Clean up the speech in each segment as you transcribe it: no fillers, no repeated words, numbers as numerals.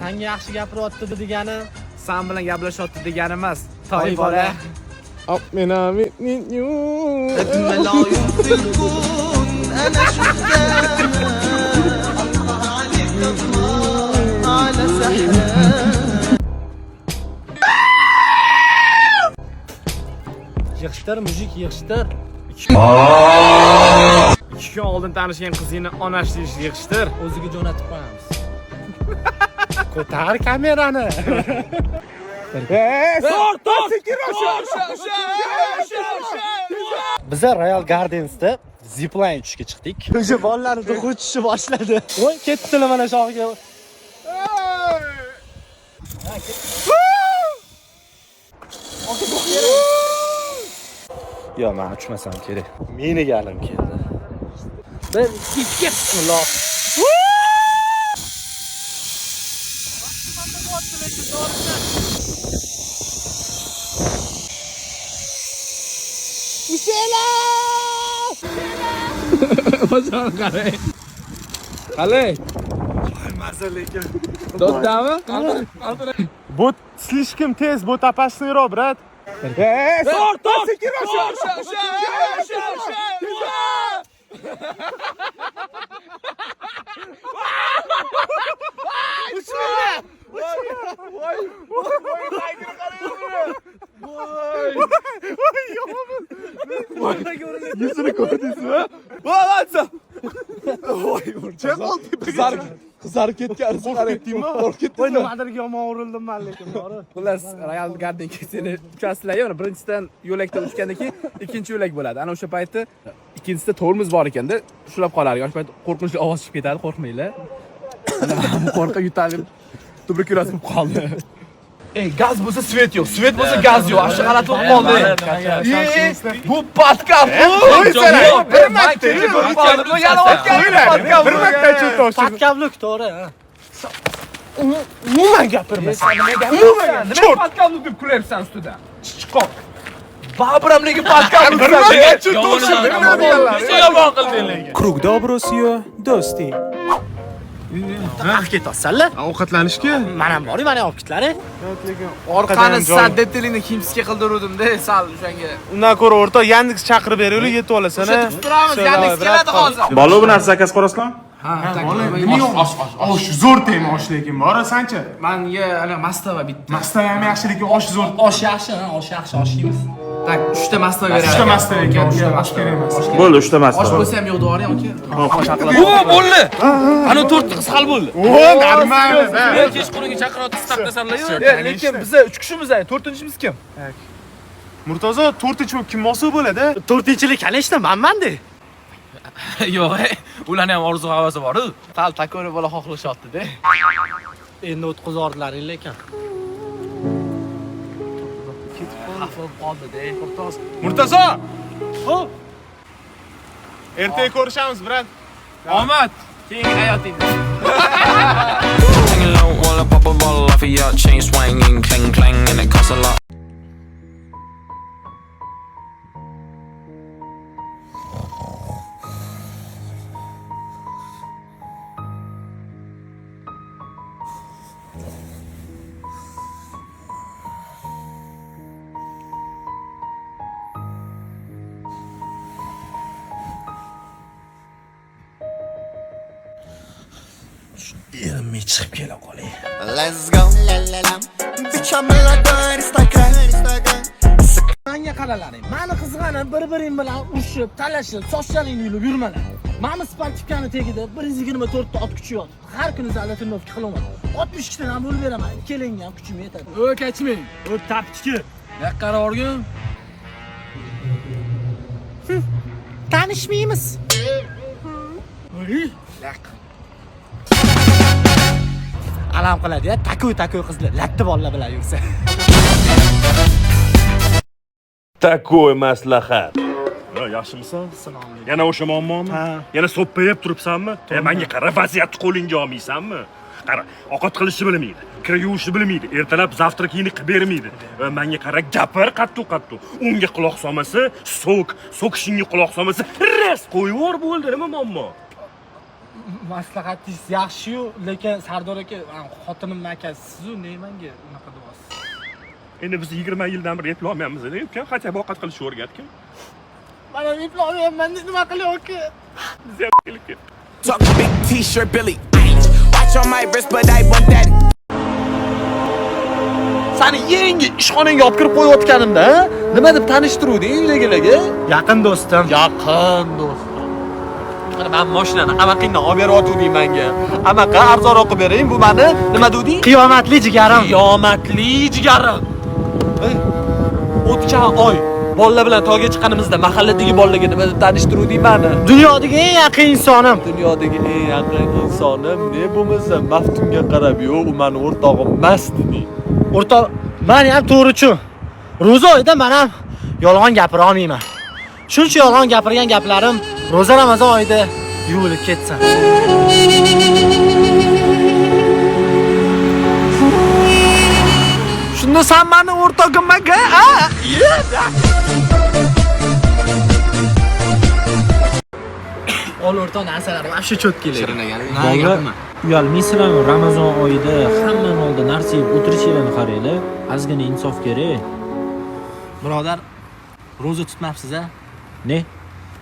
Senga yaxshi gapiryapti degani, sen bilan gaplashyapti degani emas. Toy bola. Mena minyu. yig'ishtir, mujik yig'ishtir. 2 kun oldin tanishgan qizingni onash deyish yig'ishtir. O'ziga jo'natib qo'yamiz. Ko'tar kamerani. Biza Royal Gardens'da zipline tushga chiqdik. O'sha bolalarni to'qirchishi boshladi. Voy, ketdilar mana shoxiga. Yo, men uchmasam kerak. Meni galim keldi. Bir, ikki, bismillah. Bozor qarang. Qalay? Voy mazza lekin. Do'stami? Bu слишком tez, bu опасныйroq, brat. Tor! Yüzünü koydunuz mu? Vallahi Kızar ketgan, qarayaptimi? Voy, nimadirga yomon urildim men lekin, to'g'ri. xullas Royal Gardenga seni uchasizlar. Birinchidan yo'lakda uchgandan keyin ikkinchi yo'lak bo'ladi. Ana o'sha paytda ikkinchisida tormoz bor ekanda, ushlab qolarkan. O'sha payt qo'rqinchli ovoz chiqib ketadi, qo'rqmanglar. Ana men qo'rqib yutalib tuberkuloz bo'lib qoldi. Gaz bo'lsa svet yo'q, svet bo'lsa gaz yo'q. Asha g'alati bo'lib qoldi. Bu podkast. Bir marta Patkavlik, to'g'ri. Umuman gapirmaysan. Nima podkast deb kulyapsan ustida? Chiqoq. Babram nega podkast Krugda obro'si-yu, do'sti. Qaq ketasizlar? Ovqatlanishga? Men ham bor-ku, meni olib ketlar. orqani saddetelingni kimsiga qildiruvdim-da, sal o'shanga. Undan ko'ra o'rtoq Yandex chaqirib beraylik, yetib olasan. Turamiz, Yandex keladi hozir. Balo bu narsa zakaz qo'rasizlar? Osh zo'r tema osh lekin, borasanchi? Menga ana mastava bitta. Mastava ham yaxshi lekin osh zo'r. Osh yaxshi, osh yeymiz. Tak, 3 ta mastava beradi. 3 ta mastava ekan, osh kerak emas. Bo'ldi, 3 ta Osh mastava. bo'lsa ham yo'q dori aka. O, bo'ldi. Ana 4 ta qiz hal bo'ldi. O, normal. Men kechqurunga chaqirib istaqdasanlar-yu. Lekin biz 3 kishimiz, 4-inchimiz kim? Murtozo 4-chi kim mosu bo'ladi? 4-chilik kanishda menman-da. Yo'q, ularning ham orzu havasi bor-ku. Sal takoni bola xohlashyapti-da. Endi o'tkazordilaring lekin. Murtozo! Xo'p. Ertaga ko'rishamiz, brat. Omad, keyingi hayotingda. Singing low while I pop a bottle off of your chain swinging, clang clang, and it costs a lot. Erimni chiqib kela qolay. Let's go, la la la. Bichamalada Instagram. Menga qaralaring. Meni qizg'anib, bir-biring bilan urushib, talashib, sochlaringni yulib yurmalar. Meni Spartikani tegida 124 ta ot kuchi yotibdi. Har kuni zalda turnovka qilaman. 62 tadan bo'lib beraman. Kelinga ham kuchim yetadi. O, kechmang. O, taptiki. Yoqqara o'rgin. Tanishmaymiz. Alam qiladi-ya, takoy qizlar, latta bolalar bilan yursa. Takoy maslahat. Yaxshimisan? Yana o'sha muammomi? Yana so'ppayib turibsanmi? Menga qara, vaziyatni qo'lingga olmaysanmi? Qara, ovqat qilishni bilmaydi, kir yuvishni bilmaydi, ertalab zavtrakini qilib bermaydi. Va menga qara, gapir qattu. Unga quloq solmasa, so'kishingga quloq solmasa, ras qo'yib yubor, bo'ldi, nima muammo? maslahatingiz yaxshi-yu, lekin Sardor aka, xotinim akasiz-ku, neymanga unaqa deyapsiz? Endi biz 20 yildan beri eplolmayapmiz edi, uka. Qancha ovqat qilishni o'rgatgan. Mana eplolmayapman, nima qilyapti? Biz ham kelib ketdik. Talk big t-shirt Billy. Watch on my wrist, but I want that. Sani yangi ishxonangga olib kirib qo'yayotganimda, nima deb tanishtiruvding uydagilarga? Yaqin do'stim. Yaqin do'stim. Qani men mashinani amaqingdan olib beryotuvding menga. Amaqa arzonroq qilib bering, bu meni nima deding? Qiyomatli jigarim. Qiyomatli jigarim. O'tgan oy bolalar bilan tog'ga chiqqanimizda mahalladagi bolalarga nima deb tanishtiruvding meni? Dunyodagi eng yaqin insonim. Dunyodagi eng yaqin insonim ne bo'lmasa maftunga qarab, yo'q, u meni o'rtog'im emas deding. O'rtoq, men ham to'g'richu. Ro'za oyida men ham yolg'on gapira olmayman. Shuncha yolg'on gapirgan gaplarim ro'za Ramazon oyida yuvilib ketsin. Shunda sen meni o'rtog'imaga, a? Ol o'rtoq narsalar vobshe cho'tkilar. Uyalmaysizlarmi? Ramazon oyida hammaning oldida narsa yeb o'tirishinglarni qaranglar. Ozgina insof kerak. Birodar, ro'za tutmabsiz-a? Ne?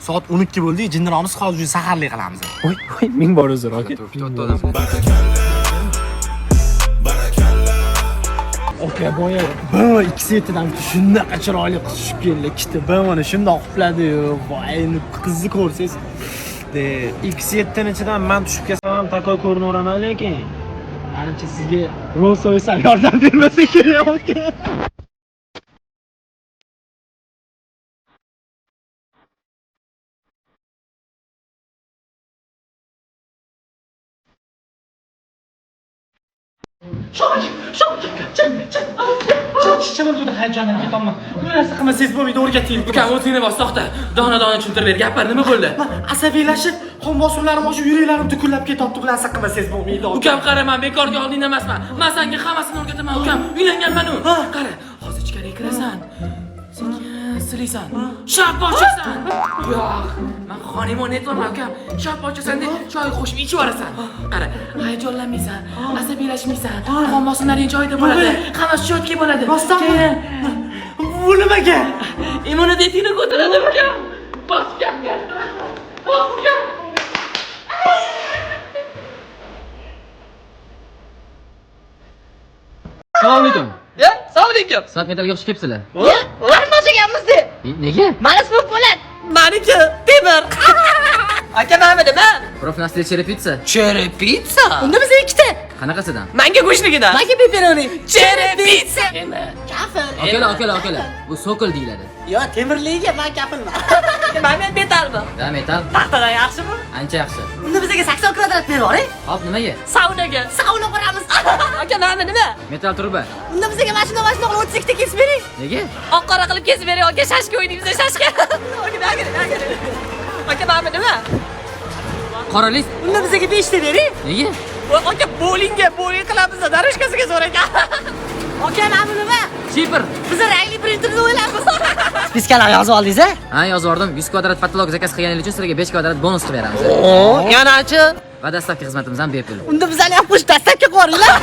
Soat 12 bo'ldi, jinniromiz hozir saharlik qilamiz. Voy, ming bor uzr, aka. Aka boya, bu ikki setidan shunday chiroyli qiz tushib keldi. Ikkita bavani shunday qopladi-yu. Voy, qizni ko'rsangiz. De, ikki setdan ichidan men tushib kelsam ham takoy ko'rinaveraman lekin. Menimcha sizga Rolls-Royce yordam bermasa kerak aka. Shama juda hayajonlanib ketaman. Bu narsa qilmasangiz bo'lmaydi, o'rgating. Ukam o'zingni bos, to'xta. Dona-dona tushuntirib ber. Gaplar nima bo'ldi? Asabiylashib, qon bosimlarim oshib, yuraklarim dukullab ketyapti. Bu narsa qilmasangiz bo'lmaydi. Ukam qara, men bekorga oldingda emasman. Men senga hammasini o'rgataman, ukam. Uylanganman-ku. Qara, hozir ichkariga kirasan. Sekin silaysan. Shap ochasan. Yo'q, men xonimon aytmayman, ukam. Shap ochasan-da, choy qo'shib ichib yuborasan. Qara, hayajonlanmaysan, asabiylashmaysan. Qon bosimlaring joyida bo'ladi. Hammasi chotki bo'ladi. Keyin Bu nimaga? immunitetingni ko'taradi, ukam. Bos gapga. Bos gap. Assalomu alaykum. Assalomu alaykum. Soat metalga o'xshab kelibsizlar. Qarmochaganmizda. Nega? Mana shu po'lat. Meniki temir. Aka nima nima? Profnastrel cherepitsa. Cherepitsa. Unda biz ikkita. Qanaqasidan? Menga go'shtligidan. Menga pepperoni. Cherepitsa. Kafir. Akalar. Bu sokol deyiladi. Yo, temirligiga men kafilman. Men metalmi? Da, metal. Paxtadan yaxshimi? Ancha yaxshi. Unda bizga 80 kvadrat berib yuboring. Hop, nimaga? Saunaga. Sauna quramiz. Aka nima? Metal turba. Unda bizga mashina qilib 32 ta kesib bering. Nega? Oq qora qilib kesib bering. Aka shashka o'ynaymiz, shashka. Aka nima? Qora list. Unda bizga 5 ta bering. Nega? Aka bowling qilamiz, darishkasiga so'rang. Aka nima? Chipr. Biz rangli printerni o'ylamiz. Spiskalar yozib oldingiz-a? Ha, yozdim. 100 kvadrat patolog zakaz qilganingiz uchun sizlarga 5 kvadrat bonus qilib beramiz. Yanachi? Va dastavka xizmatimiz ham bepul. Unda bizlarni ham qo'shib dastavka qo'ringlar.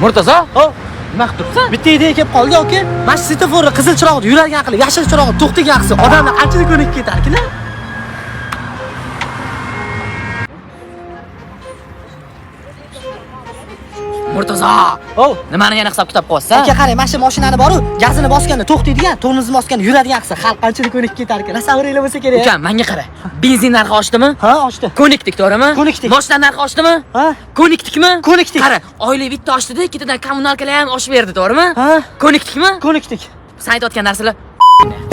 Murtazo? Nima qilib turibsan? Bitta idea kelib qoldi, aka. Mana shu svetoforni qizil chirog'ni yuradigan qilib, yashil chirog'ni to'xtagan qilsa, odamlar qanchalik ko'nikib ketarkilar? Murtazo. Nimani yana hisob kitob qilyapsan? Aka qarang, mana shu mashinani bor-ku, gazini bosganda to'xtaydigan, tormozni bosganda yuradigan qilsa, xalq qanchalik ko'nikib ketarkan. Tasavvuringlar bo'lsa kerak. Ukam, menga qara. Benzin narxi oshdimi? Ha, oshdi. Ko'nikdik, to'g'rimi? Ko'nikdik. Moshina narxi oshdimi? Ha? Ko'nikdikmi? Ko'nikdik. Qara, oylik bitta oshdida, ikkitadan kommunalkalar ham oshib berdi, to'g'rimi? Ha? Ko'nikdikmi? Ko'nikdik. Sen aytayotgan narsalar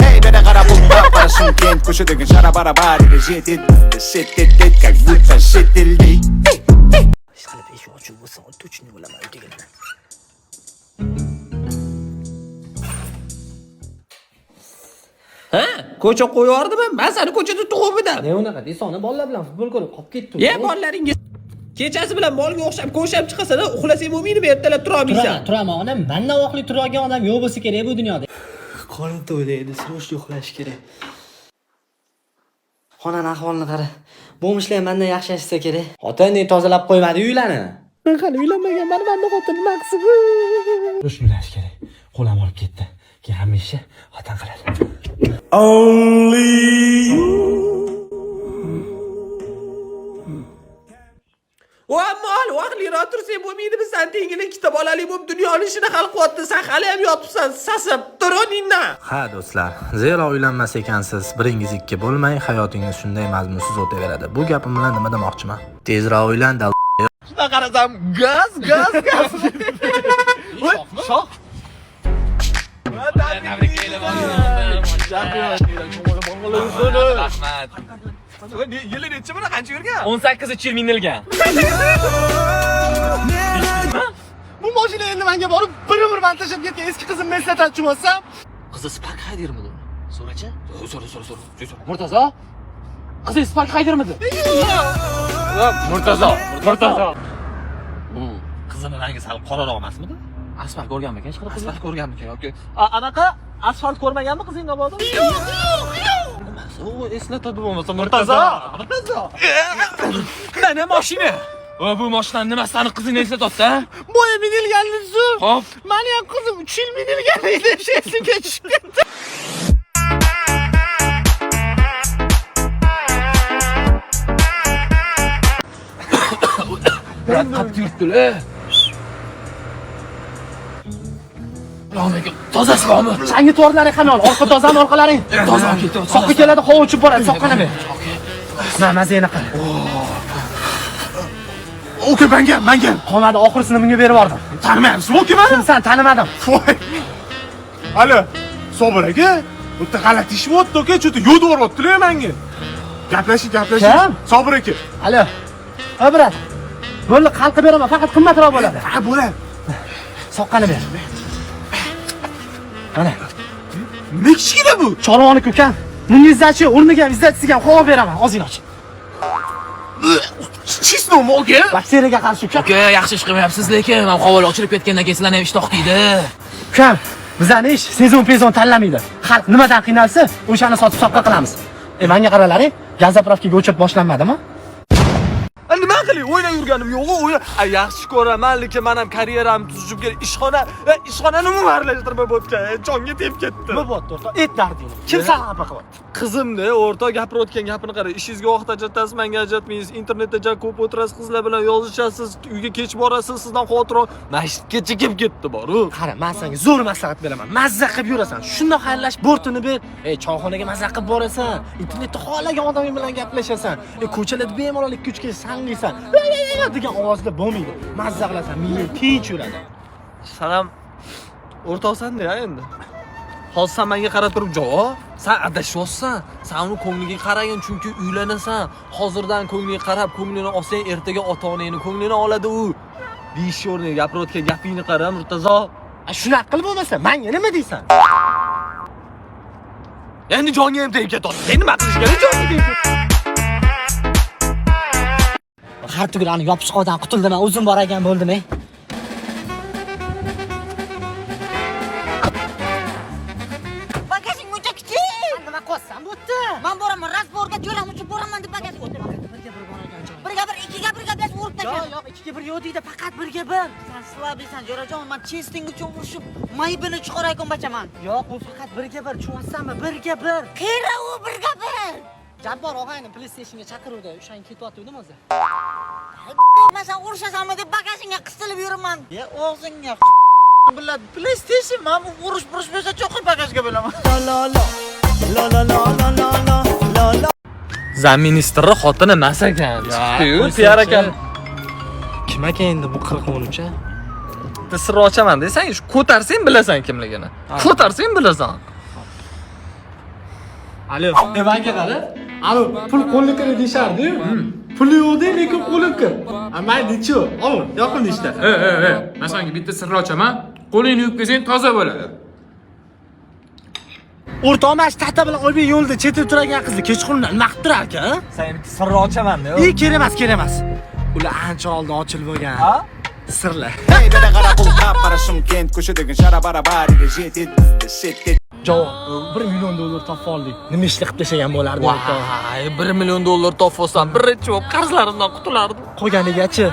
Эй, да гора бумба, Шымкент, көшедегі жара-бара-бар жетеді бізді шеттетеді, как будто шетелдей. Ishqilib eshik ochiq bo'lsa, точно bo'laman deganman. Ha? Ko'cha qo'yardim, men seni ko'chada tug'ib edim. Ne unaqa? Desoni bolalar bilan futbol ko'rib qolib ketdim. Ye, bolalaringiz kechasi bilan molga o'xshab ko'shab chiqasalar, uxlasang bo'lmaydimi, ertalab tura olmaysan. Turaman, onam. Mendan voqli turadigan odam yo'q bo'lsa kerak bu dunyoda. Qorin to'ylaydi, siroj uxlash kerak. Xonani ahvolini qara. Bo'lmishlar ham mendan yaxshi yashasa kerak. Xotining tozalab qo'ymadi uylarni. Men hali uylanmaganman, mendan xotin maqsi bu. Urush uylash kerak. Qo'lam olib ketdi. Keyin hamma ishni xotin qiladi. Mol, vaqtliroq tursang bo'lmaydi, biz sen tengini ikkita bolali bo'lib dunyoning ishini hal qilyapti. Sen hali ham yotibsan, sasib turoningdan. Ha do'stlar, zero uylanmas ekansiz, biringiz ikki bo'lmay, hayotingiz shunday mazmunsiz o'taveradi. Bu gapim bilan nima demoqchiman? Tezroq uylan, dal. Shuna qarasam, gaz. Voy, shoh. Rahmat. Yili necha mana qancha yurgan? 18-yil minilgan. Bu mashina endi menga borib bir man tashlab ketgan eski qizimni eslatadi bo'lsam. Qizi Spark haydirmidi? So'rachi? So'ra. Murtazo? Qizi Spark haydirmidi? Murtazo. Qizini rangi sal qoraroq emasmidi? Asfalt ko'rganmikan? Hech qanaqa Asfalt ko'rganmikan yoki? Anaqa asfalt ko'rmaganmi qizing navoda? O eslatadi bo'lmasa Murtazo. Mana mashina. Va bu mashinani nima sani qizingni eslatyapti, ha? Boya minilganligiz. Hop. Meni ham qizim 3 yil minilgan edi, esimga tushib ketdi. Qattiq yurtdi-la. Tozasi bormi? Changi to'rlari qanol, orqa tozami orqalaring. Toza ketdi. Soqqa keladi, havo uchib boradi, soqqana ber. Mazayini qil. Oke, menga. Qolmadi, oxirisini bunga berib yubordim. Tanimayapsiz, okeymi? Kimsan, tanimadim. Voy. Alo, Sobir aka, bu yerda g'alati ish bo'pti, aka, cho'ta yo'lda boryapti-la menga. Gaplashing. Kim? Sobir aka. Alo. Ha, brat. Bo'ldi, qalqib beraman, faqat qimmatroq bo'ladi. Ha, bo'ladi. Soqqani ber. Mana. Nima kichkina bu? Chorvoni ukam. Bunga izzachi, o'rniga izzatisiga havo beraman, ozgina och. Chisnomi, aka? Bakteriyaga qarshi ukam. Aka, yaxshi ish qilmayapsiz, lekin men havola ochilib ketgandan keyin sizlarni ham ishtoq deydi. Ukam, bizani ish sezon-pezon tanlamaydi. Xalq nimadan qiynalsa, o'shani sotib soqqa qilamiz. Menga qaralaring, gaz zapravkaga o'chib boshlanmadimi? Nima qilay? O'ynab yurganim yo'q-ku, yaxshi ko'raman, lekin men ham karyeramni tuzib kelib ishxonani mumarlashtirib bo'pti. Jonga tegib ketdi. Nima bo'pti, o'rta? Et darding. Kim seni xafa qilyapti? Qizimda o'rta gapirayotgan gapini qara. Ishingizga vaqt ajratasiz, menga ajratmaysiz. Internetda juda ko'p o'tirasiz, qizlar bilan yozishasiz, uyga kech borasiz, sizdan xotirroq masjidgacha kelib ketdi boru. Qara, men senga zo'r maslahat beraman. Mazza qilib yurasan. Shundoq xayrlash bortini ber. Choyxonaga mazza qilib borasan. Internetda xohlagan odaming bilan gaplashasan. Ko'chalarda bemalol 2-3 kez sanglaysan. Degan ovozda bo'lmaydi. Mazza qilasan, miyang tinch yuradi. Sen ham o'rtoqsan-da endi. Hozir sen menga qarab turib javob. Sen adashyapsan. Sen uni ko'ngliga qaragin, chunki uylanasan. Hozirdan ko'ngliga qarab, ko'nglini olsang, ertaga ota-onangni ko'nglini oladi u. Deyish o'rniga gapirayotgan gapingni qara, Murtazo. Shunaqa qilib bo'lmasa, menga nima deysan? Endi jonga ham tegib ketadi. Sen nima qilishga jonga tegib ketadi? Har tugulani yopishqoqdan qutuldim, o'zim bor ekan bo'ldim-ey. Bagajing muncha kichik. Nima qilsam bo'pti? Men boraman, rasborga jo'ram uchun boraman deb bagaj qo'ydim. Birga bir, ikkiga birga biz urib tashladim. Yo'q, ikkiga bir yo'q deydi, faqat birga bir. Sen slabiysan, Jo'rajon, men chesting uchun urishib, maybini chiqarayman bachaman. Yo'q, u faqat birga bir, tushunsanmi? Birga bir. Qera u birga bir. Jabbor og'ayni PlayStationga chaqiruvdi, o'shan ketyapti-ku o'zi. Men sen urushasanmi deb bagajingga qisilib yuraman. Ya o'zingga bilad PlayStation men urush bo'lsa cho'qib bagajga bo'laman. Zaministrning xotini emas ekan. Chiqdi-yu, PR ekan. Kim ekan endi bu 40-13-a? Bitta sir ochaman desang, shu ko'tarsang bilasan kimligini. Ko'tarsang bilasan. Alo, menga qara. Alo, pul qo'lnikir deyishardi-yu. Puli yo'q-da, lekin qo'lnikir. Men nechi? Ol, yoqimli ishda. Men senga bitta sir ochaman. Qo'lingni yuvib kelsang toza bo'ladi. O'rtoqmash tahta bilan olib yo'lda chetda turgan qizni kechqurundan nima qilib turar ekan? Sen bitta sir ochaman-da. Kerak emas. Ular ancha oldin ochilib bo'lgan. Sirlar. Hey, dada qara bu qap para Shymkent ko'chadagi shara-bara bariga jet etdi, shit. Javob. $1 million topib oldik. Nima ishli qilib tashagan bo'lardi o'rtoq? Vay, $1 million topib olsam, birinchi bo'lib qarzlarimdan qutulardim. Qolganigachi?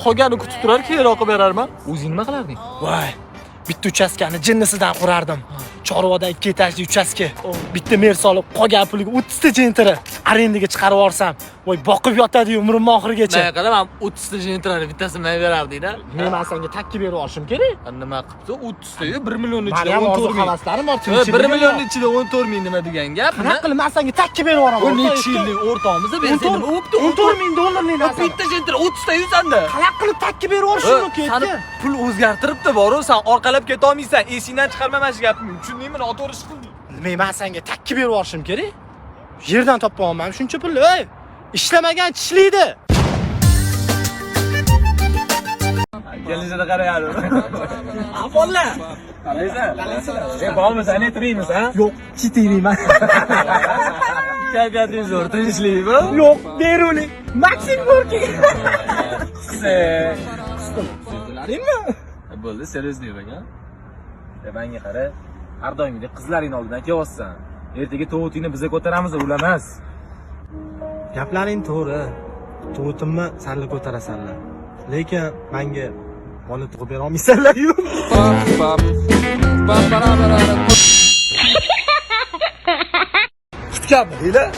Qolgani kutib turar, keyinroq qilib berarman. O'zing nima qilarding? Voy, bitta uchastkani jinnisidan qurardim. Chorvoda 2 etajli uchastka. Bitta mer solib, qolgan puliga 30 ta jentira arendaga chiqarib yuborsam, voy boqib yotadi umrim oxirigacha. Men qilaman 30 ta jentrani bittasini men berarding-da. Men senga takki berib yuborishim kerak. Nima qilibdi? 30 ta, 1 million ichida Meni ham 14 orzu ming. havaslarim bor. 1 million ichida 14 ming nima degan gap? Qanaqa qilib men senga takki berib yuboraman? Bu necha yillik o'rtog'imizda bersa nima bo'pti? 14 ming dollarlik narsa. Bitta jentra 30 ta yuzanda. Qanaqa qilib takki berib yuborishim mumkin? Sani pul o'zgartiribdi boru, sen orqalab keta olmaysan. Esingdan chiqarmaman shu gapni. Tushundingmi? Noto'g'ri ish qilding. Men senga takki berib yuborishim kerak. Yerdan topib olmam shuncha pulni. Ey, ishlamagan tishlaydi. Kelishini qarayadi. Avvallar. Qaraysan? Bormisan, netrimiz, ha? Yo'q, chitiriyman. Kayfiyatingiz zo'r, tinchlikmi? Yo'q, beruli. Maksim Gorki. Sizlaringmi? Bo'ldi, seriozli bo'ling, ha? Menga qara. Har doimgidek qizlaring oldidan kelyapsan. Ertaga tovutingni biza ko'taramiz, ular emas. Gaplaring to'g'ri. Tovutimni senlar ko'tarasanlar. Lekin menga bola tug'ib bera olmaysanlar-ku. Kutganmi deylar?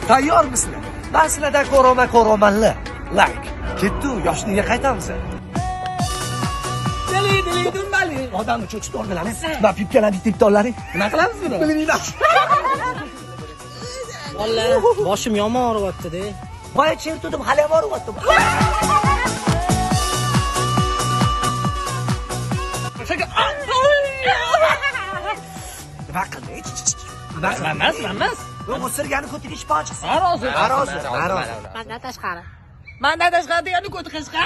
Tayyormisizlar? Men sizlardan ko'ramanlar. Like. Ketdi, yoshligiga qaytamiz. Dili dumbali. Odamni cho'chitib oldilaring. Va pipkalarni tiptonlaring. Nima qilamiz buni? Bilmayman. Vallahi boshim yomon og'riyapti-da. Voy, chertudim, hali ham og'riyapti. Emas. O'sirgani ko'tiga shipon chiqsin. Arozi. Mandan tashqari. Mandan tashqari degani ko'ti qishqa.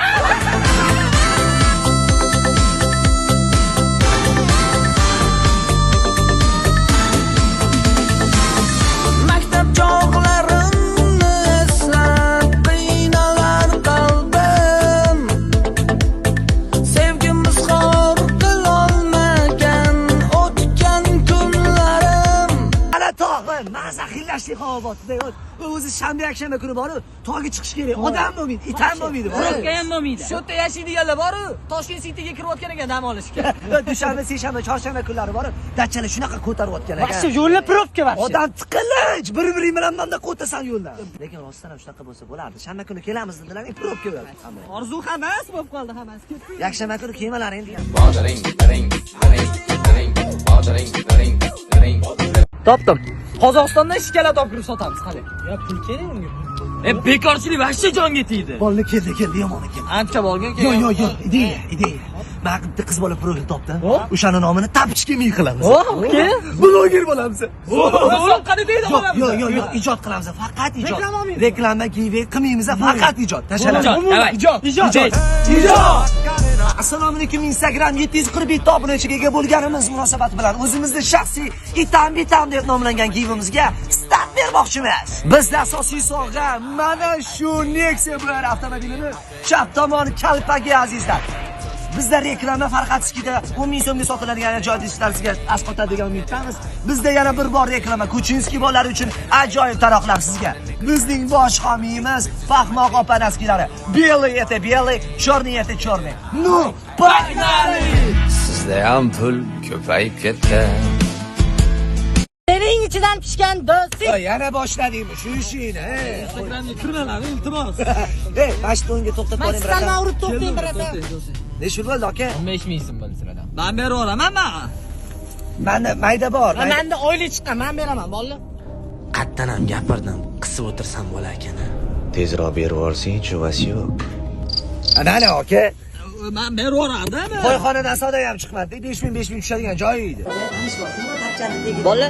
Maktab chog'larimni eslab qiynalar qalbim. Sevgimiz xor qilolmagan o'tgan kunlarim. Ana tog'im, maza xillashlik holatida. O'zi shanba kuni borib, tog'ga chiqish kerak. Odam bo'lmaydi, it ham bo'lmaydi. Probka ham bo'lmaydi. Shu yerda yashaydiganlar boru, Toshkent Cityga kirayotgan ekan dam olishga. Dushanba, seshanba, chorshanba kunlari borib, dachalar shunaqa ko'tarayotgan ekan. Vaqti yo'lda probka vaqti. Odam tiqilinch, bir-biring bilan manda o'tasan yo'lda. Lekin rostdan ham shunaqa bo'lsa bo'lardi. Shanba kuni kelamiz dedilar, probka bo'ladi. Orzu hammasi bo'lib qoldi, hammasi ketdi. Yakshanba kuni kemalaring degan. Topdim. Qozog'istondan shikolat olib kirib sotamiz, qani. Ya pul kerak unga. Bekorchilik vaqti jonga tegdi. Bolni keldi, yomon ekan. Ancha borgan Yo'q, ideya. Men bitta qiz bola profil topdim. O'shaning nomini tapichga ming qilamiz. Okey. Bloger bo'lamiz. Qani deydi olamiz. Yo'q, ijod qilamiz. Faqat ijod. Reklama giveaway qilmaymiz, faqat ijod. Tashalamiz. Ijod. Assalomu alaykum, Instagram 747 obunachiga ega bo'lganimiz munosabati bilan o'zimizning shaxsiy itam deb nomlangan giveawayimizga start bermoqchimiz. Bizda asosiy sovg'a mana shu Nexia Blair avtomobilini chap tomoni kalpagi azizlar. Bizda reklama Farqatskida 10 ming so'mga sotiladigan ajoyib ishlarga asqotadigan umiddamiz. Bizda yana bir bor reklama Kuchinski bolalar uchun ajoyib taroqlar sizga. Bizning bosh homiyimiz Fahmoq opa naskilari. Белый это белый, черный это черный. Ну, погнали! Sizda ham pul ko'payib ketdi. Sening ichidan pishgan do'st. Yana boshladik shu ishini. Instagramga kirmalar, iltimos. Ey, mashtonga to'xtab qoling Maksimdan mavrut to'xtang birada. Necha bo'ldi aka? 15 mingsin bo'ldi siradan. Men beraman. Menda mayda bor. Menda oylik chiqqan, men beraman, bolalar. Qatdan ham gapirdim, qisib o'tirsam bo'lar ekan. Tezroq berib yuborsang-chi, vas yo'q. Ana aka. Men beraverardim. Qo'yxonadan soda ham chiqmadi. 5000 tushadigan joyi edi. Bola.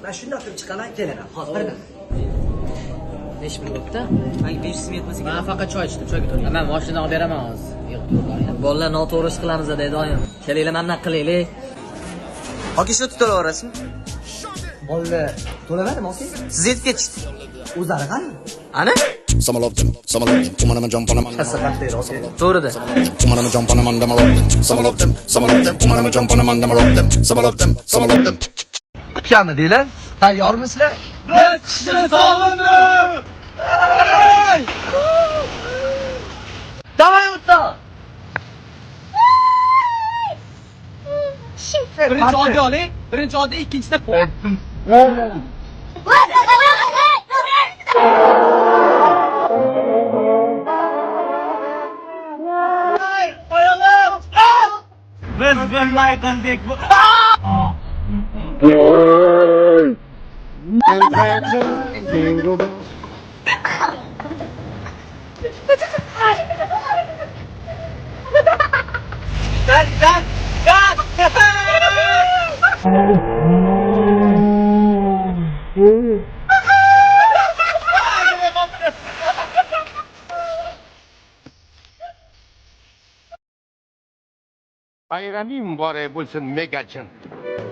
Men shunday qilib chiqaman, kelaman. Hozir birdan. 5 ming bo'pti. Men 500 ming etmasa. Men faqat choy ichdim, choyga to'layman. Men mashinadan olib beraman hozir. Bolalar noto'g'ri ish qilamiz dedi doim. Kelinglar, mendan qilaylik. Aka shu to'laverasizmi? Bolalar to'lamadimi aka? Siz yetib ketishdi. O'zlari qani? Ana? Some love them, come on and jump on them. To'g'rida. Come on and jump on them, and them. Some love them, come on and jump on them, and them. Some love them. tipkani deylar. Tayyormisizlar? Biz kishini sog'indim. Davay o'tda. Birinchi oddiy oling. Birinchi oddiy, ikkinchisida Biz bilmaydindik bu. Bayraming muborak bo'lsin Megachin.